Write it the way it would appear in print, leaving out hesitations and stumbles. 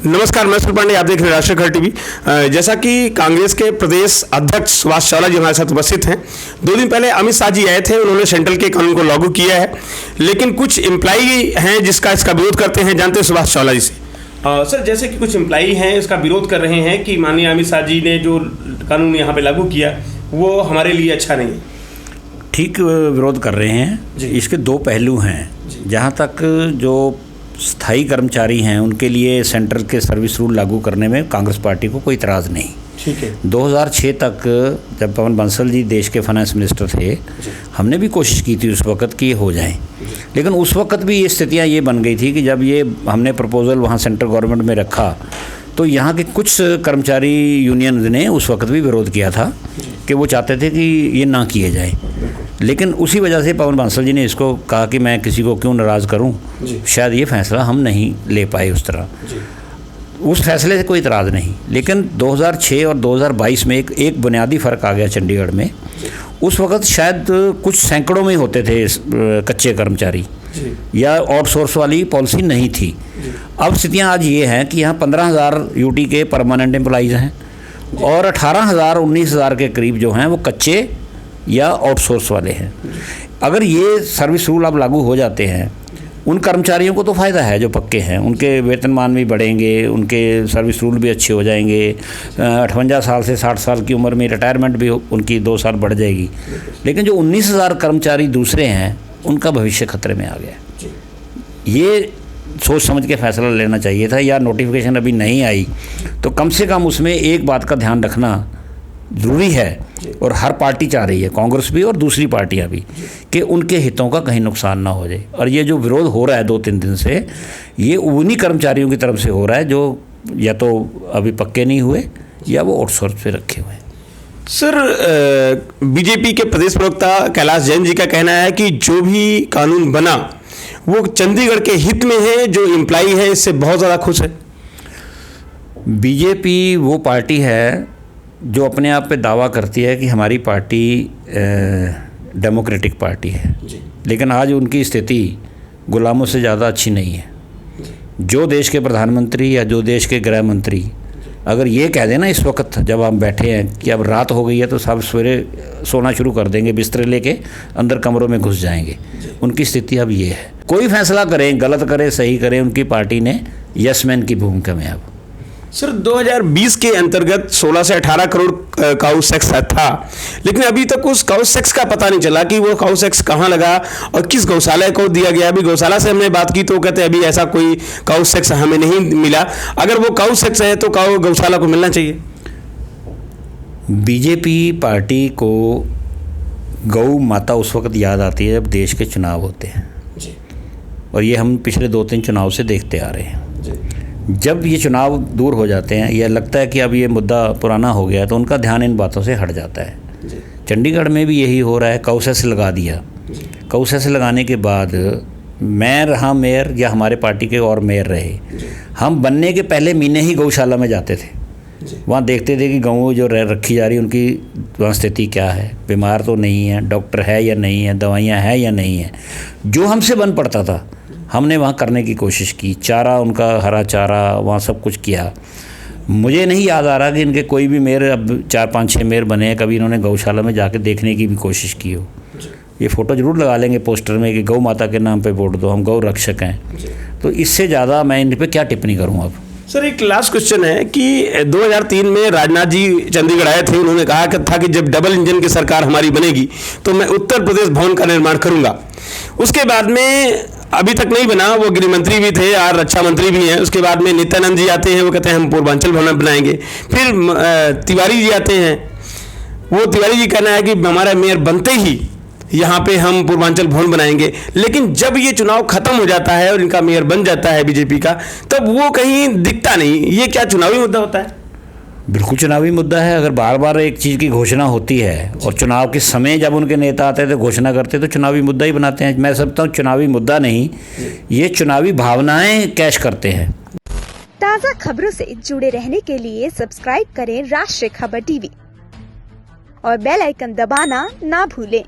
नमस्कार, मैं सुर पांडे, आप देख रहे हैं राष्ट्रीय खबर टीवी। जैसा कि कांग्रेस के प्रदेश अध्यक्ष सुभाष चावला जी हमारे साथ उपस्थित हैं। 2 दिन पहले अमित शाह जी आए थे, उन्होंने सेंट्रल के कानून को लागू किया है, लेकिन कुछ एम्प्लॉई हैं जिसका इसका विरोध करते हैं। जानते हैं सुभाष चावला जी से। सर, जैसे कि कुछ एम्प्लॉई हैं इसका विरोध कर रहे हैं कि माननीय अमित शाह जी ने जो कानून यहाँ पे लागू किया वो हमारे लिए अच्छा नहीं है। ठीक विरोध कर रहे हैं। इसके 2 पहलू हैं। जहाँ तक जो स्थायी कर्मचारी हैं उनके लिए सेंटर के सर्विस रूल लागू करने में कांग्रेस पार्टी को कोई इतराज़ नहीं। ठीक है। 2006 तक जब पवन बंसल जी देश के फाइनेंस मिनिस्टर थे, हमने भी कोशिश की थी उस वक्त कि ये हो जाए, लेकिन उस वक्त भी ये स्थितियाँ ये बन गई थी कि जब ये हमने प्रपोज़ल वहाँ सेंट्रल गवर्नमेंट में रखा तो यहाँ के कुछ कर्मचारी यूनियन ने उस वक्त भी विरोध किया था कि वो चाहते थे कि ये ना किए जाए। लेकिन उसी वजह से पवन बांसल जी ने इसको कहा कि मैं किसी को क्यों नाराज़ करूं, शायद ये फैसला हम नहीं ले पाए उस तरह। उस फैसले से कोई इतराज़ नहीं, लेकिन 2006 और 2022 में एक बुनियादी फ़र्क आ गया चंडीगढ़ में। उस वक्त शायद कुछ सैकड़ों में होते थे कच्चे कर्मचारी या आउटसोर्स वाली पॉलिसी नहीं थी। अब स्थितियाँ आज ये हैं कि यहाँ 15,000 यूटी के परमानेंट एम्प्लॉइज़ हैं और 18,000-19,000 के करीब जो हैं वो कच्चे या आउटसोर्स वाले हैं। अगर ये सर्विस रूल अब लागू हो जाते हैं, उन कर्मचारियों को तो फ़ायदा है जो पक्के हैं, उनके वेतनमान भी बढ़ेंगे, उनके सर्विस रूल भी अच्छे हो जाएंगे। 58 साल से 60 साल की उम्र में रिटायरमेंट भी उनकी 2 साल बढ़ जाएगी। लेकिन जो 19,000 कर्मचारी दूसरे हैं उनका भविष्य खतरे में आ गया। ये सोच समझ के फैसला लेना चाहिए था, या नोटिफिकेशन अभी नहीं आई तो कम से कम उसमें एक बात का ध्यान रखना ज़रूरी है, और हर पार्टी चाह रही है, कांग्रेस भी और दूसरी पार्टियां भी, कि उनके हितों का कहीं नुकसान ना हो जाए। और ये जो विरोध हो रहा है 2-3 दिन से, ये उन्हीं कर्मचारियों की तरफ से हो रहा है जो या तो अभी पक्के नहीं हुए या वो आउटसोर्स पे रखे हुए हैं। सर, बीजेपी के प्रदेश प्रवक्ता कैलाश जैन जी का कहना है कि जो भी कानून बना वो चंडीगढ़ के हित में है, जो एम्प्लॉई है इससे बहुत ज़्यादा खुश है। बीजेपी वो पार्टी है जो अपने आप पे दावा करती है कि हमारी पार्टी डेमोक्रेटिक पार्टी है, लेकिन आज उनकी स्थिति गुलामों से ज़्यादा अच्छी नहीं है। जो देश के प्रधानमंत्री या जो देश के गृह मंत्री अगर ये कह देना इस वक्त जब हम बैठे हैं कि अब रात हो गई है तो सब सवेरे सोना शुरू कर देंगे, बिस्तरे लेके अंदर कमरों में घुस जाएंगे, उनकी स्थिति अब ये है। कोई फैसला करें, गलत करें सही करें, उनकी पार्टी ने यस मैन की भूमिका में। अब सर, 2020 के अंतर्गत 16 से 18 करोड़ काउ सेक्स था, लेकिन अभी तक उस काउ सेक्स का पता नहीं चला कि वो काउ सेक्स कहाँ लगा और किस गौशाला को दिया गया। अभी गौशाला से हमने बात की तो कहते हैं अभी ऐसा कोई काउ सेक्स हमें नहीं मिला। अगर वो काउ सेक्स है तो काउ गौशाला को मिलना चाहिए। बीजेपी पार्टी को गौ माता उस वक्त याद आती है जब देश के चुनाव होते हैं, और ये हम पिछले 2-3 चुनाव से देखते आ रहे हैं। जब ये चुनाव दूर हो जाते हैं या लगता है कि अब ये मुद्दा पुराना हो गया तो उनका ध्यान इन बातों से हट जाता है। चंडीगढ़ में भी यही हो रहा है। काउसेस लगा दिया। काउसेस लगाने के बाद मैं रहा मेयर या हमारे पार्टी के और मेयर रहे, हम बनने के पहले महीने ही गौशाला में जाते थे। वहाँ देखते थे कि गऊ जो रखी जा रही उनकी वहाँ स्थिति क्या है, बीमार तो नहीं है, डॉक्टर है या नहीं है, दवाइयाँ हैं या नहीं है। जो हमसे बन पड़ता था हमने वहाँ करने की कोशिश की। चारा उनका हरा चारा वहाँ सब कुछ किया। मुझे नहीं याद आ रहा कि इनके कोई भी मेयर, अब 4-5-6 मेयर बने हैं, कभी इन्होंने गौशाला में जाके देखने की भी कोशिश की हो। ये फ़ोटो ज़रूर लगा लेंगे पोस्टर में कि गौ माता के नाम पे वोट दो, हम गौ रक्षक हैं। तो इससे ज़्यादा मैं इन पर क्या टिप्पणी करूँ अब। सर, एक लास्ट क्वेश्चन है कि 2003 में राजनाथ जी चंडीगढ़ आए थे, उन्होंने कहा था कि जब डबल इंजन की सरकार हमारी बनेगी तो मैं उत्तर प्रदेश भवन का निर्माण करूंगा। उसके बाद में अभी तक नहीं बना। वो गृह मंत्री भी थे और रक्षा मंत्री भी हैं। उसके बाद में नित्यानंद जी आते हैं, वो कहते हैं हम पूर्वांचल भवन बनाएंगे। फिर तिवारी जी आते हैं, वो तिवारी जी कहना है कि हमारा मेयर बनते ही यहाँ पे हम पूर्वांचल भवन बनाएंगे। लेकिन जब ये चुनाव खत्म हो जाता है और इनका मेयर बन जाता है बीजेपी का, तब वो कहीं दिखता नहीं। ये क्या चुनावी मुद्दा होता है? बिल्कुल चुनावी मुद्दा है। अगर बार बार एक चीज़ की घोषणा होती है और चुनाव के समय जब उनके नेता आते हैं तो घोषणा करते हैं तो चुनावी मुद्दा ही बनाते हैं। मैं समझता हूँ चुनावी मुद्दा नहीं, ये चुनावी भावनाएं कैश करते हैं। ताज़ा खबरों से जुड़े रहने के लिए सब्सक्राइब करें राष्ट्रीय खबर टीवी और बेल आइकन दबाना ना भूलें।